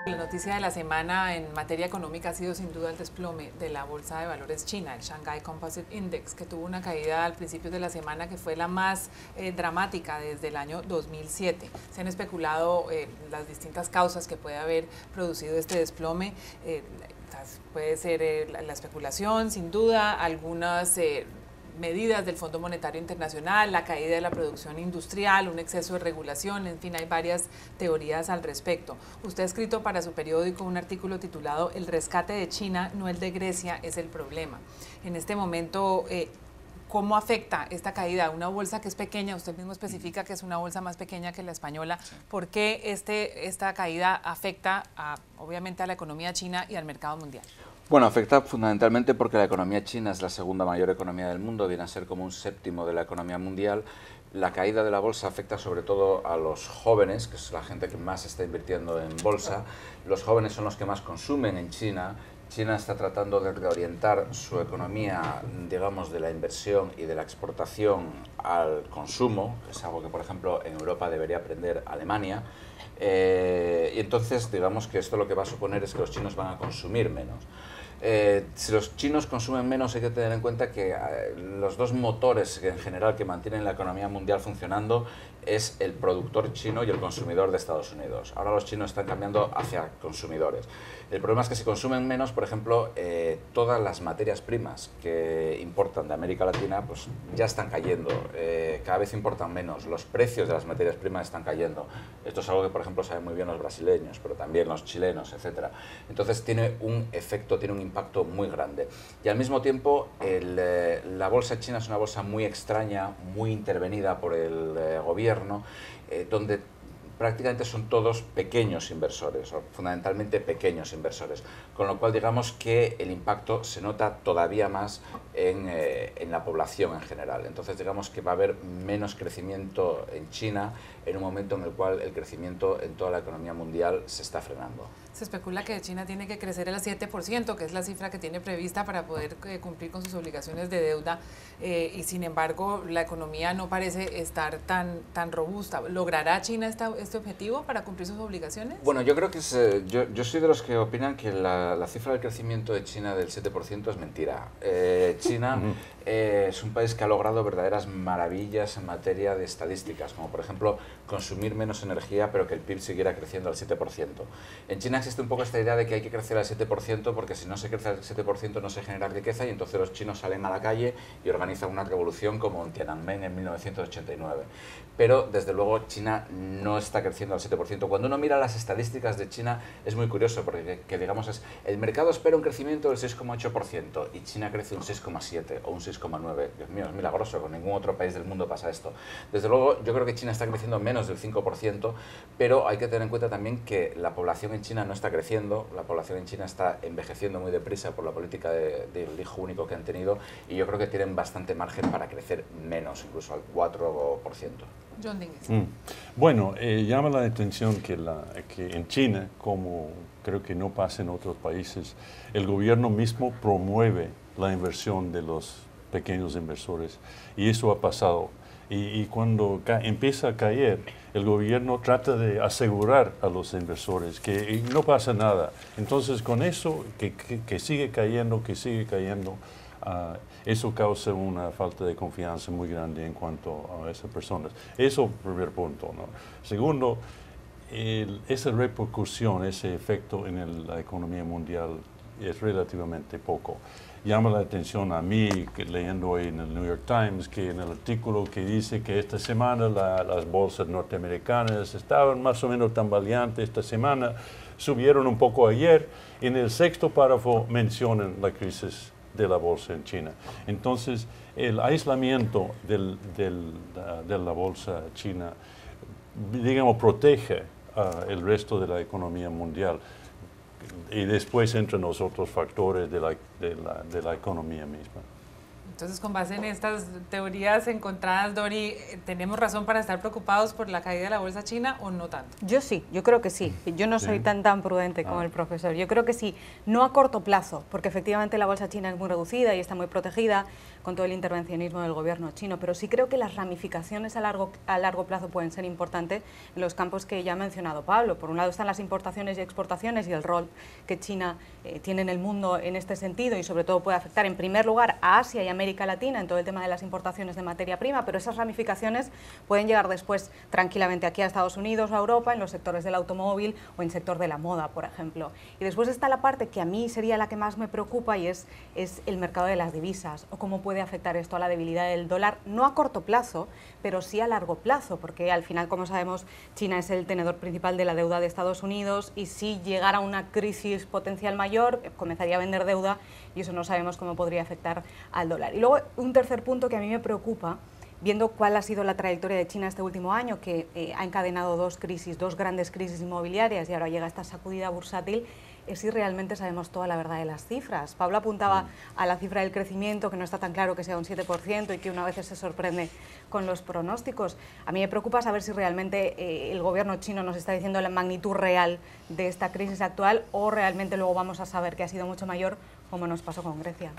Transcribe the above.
La noticia de la semana en materia económica ha sido sin duda el desplome de la bolsa de valores china, el Shanghai Composite Index, que tuvo una caída al principio de la semana que fue la más dramática desde el año 2007. Se han especulado las distintas causas que puede haber producido este desplome. Puede ser la especulación, sin duda, algunas medidas del Fondo Monetario Internacional, la caída de la producción industrial, un exceso de regulación, en fin, hay varias teorías al respecto. Usted ha escrito para su periódico un artículo titulado El rescate de China, no el de Grecia, es el problema. En este momento, ¿cómo afecta esta caída a una bolsa que es pequeña? Usted mismo especifica que es una bolsa más pequeña que la española. Sí. ¿Por qué esta caída afecta obviamente a la economía china y al mercado mundial? Bueno, afecta fundamentalmente porque la economía china es la segunda mayor economía del mundo, viene a ser como un séptimo de la economía mundial. La caída de la bolsa afecta sobre todo a los jóvenes, que es la gente que más está invirtiendo en bolsa. Los jóvenes son los que más consumen en China. China está tratando de reorientar su economía, digamos, de la inversión y de la exportación al consumo, que es algo que, por ejemplo, en Europa debería aprender Alemania. Y entonces, digamos que esto lo que va a suponer es que los chinos van a consumir menos. Si los chinos consumen menos, hay que tener en cuenta que los dos motores en general que mantienen la economía mundial funcionando es el productor chino y el consumidor de Estados Unidos. Ahora los chinos están cambiando hacia consumidores. El problema es que si consumen menos, por ejemplo, todas las materias primas que importan de América Latina pues ya están cayendo, cada vez importan menos, los precios de las materias primas están cayendo. Esto es algo que, por ejemplo, saben muy bien los brasileños, pero también los chilenos, etc. Entonces tiene un efecto, tiene un impacto muy grande. Y al mismo tiempo, la bolsa china es una bolsa muy extraña, muy intervenida por el gobierno, donde prácticamente son todos pequeños inversores, o fundamentalmente pequeños inversores, con lo cual digamos que el impacto se nota todavía más en la población en general. Entonces digamos que va a haber menos crecimiento en China en un momento en el cual el crecimiento en toda la economía mundial se está frenando. Se especula que China tiene que crecer el 7%, que es la cifra que tiene prevista para poder cumplir con sus obligaciones de deuda, y sin embargo la economía no parece estar tan robusta. ¿Logrará China este objetivo para cumplir sus obligaciones? Bueno, yo creo que yo soy de los que opinan que la cifra del crecimiento de China del 7% es mentira. China es un país que ha logrado verdaderas maravillas en materia de estadísticas, como por ejemplo consumir menos energía pero que el PIB siguiera creciendo al 7%. En China existe un poco esta idea de que hay que crecer al 7% porque si no se crece al 7% no se genera riqueza y entonces los chinos salen a la calle y organizan una revolución como en Tiananmen en 1989. Pero desde luego China no está creciendo al 7%. Cuando uno mira las estadísticas de China es muy curioso porque digamos el mercado espera un crecimiento del 6,8% y China crece un 6,7 o un 6,9. Dios mío, es milagroso, con ningún otro país del mundo pasa esto. Desde luego yo creo que China está creciendo menos del 5%, pero hay que tener en cuenta también que la población en China no está creciendo, la población en China está envejeciendo muy deprisa por la política del hijo único que han tenido y yo creo que tienen bastante margen para crecer menos, incluso al 4%. John Dinges. Bueno, llama la atención que en China, como creo que no pasa en otros países, el gobierno mismo promueve la inversión de los pequeños inversores y eso ha pasado. Y cuando empieza a caer, el gobierno trata de asegurar a los inversores que no pasa nada. Entonces, con eso, que sigue cayendo, eso causa una falta de confianza muy grande en cuanto a esas personas. Eso, primer punto, ¿no? Segundo, esa repercusión, ese efecto en la economía mundial es relativamente poco. Llama la atención a mí, leyendo hoy en el New York Times, que en el artículo que dice que esta semana las bolsas norteamericanas estaban más o menos tambaleantes esta semana, subieron un poco ayer. En el sexto párrafo mencionan la crisis de la bolsa en China. Entonces, el aislamiento de la bolsa china, digamos, protege el resto de la economía mundial. Y después entran los otros factores de la economía misma. Entonces, con base en estas teorías encontradas, Dori, ¿tenemos razón para estar preocupados por la caída de la bolsa china o no tanto? Yo sí, yo creo que sí. Yo no soy tan prudente como el profesor. Yo creo que sí, no a corto plazo, porque efectivamente la bolsa china es muy reducida y está muy protegida con todo el intervencionismo del gobierno chino, pero sí creo que las ramificaciones a largo plazo pueden ser importantes en los campos que ya ha mencionado Pablo. Por un lado están las importaciones y exportaciones y el rol que China tiene en el mundo en este sentido, y sobre todo puede afectar en primer lugar a Asia y América Latina en todo el tema de las importaciones de materia prima, pero esas ramificaciones pueden llegar después tranquilamente aquí a Estados Unidos o a Europa, en los sectores del automóvil o en el sector de la moda, por ejemplo. Y después está la parte que a mí sería la que más me preocupa, y es el mercado de las divisas, o cómo puede afectar esto a la debilidad del dólar, no a corto plazo, pero sí a largo plazo, porque al final, como sabemos, China es el tenedor principal de la deuda de Estados Unidos, y si llegara una crisis potencial mayor, comenzaría a vender deuda, y eso no sabemos cómo podría afectar al dólar. Y luego un tercer punto que a mí me preocupa, viendo cuál ha sido la trayectoria de China este último año, que ha encadenado dos grandes crisis inmobiliarias, y ahora llega esta sacudida bursátil, es si realmente sabemos toda la verdad de las cifras. Pablo apuntaba a la cifra del crecimiento, que no está tan claro que sea un 7% y que una vez se sorprende con los pronósticos. A mí me preocupa saber si realmente el gobierno chino nos está diciendo la magnitud real de esta crisis actual, o realmente luego vamos a saber que ha sido mucho mayor, como nos pasó con Grecia.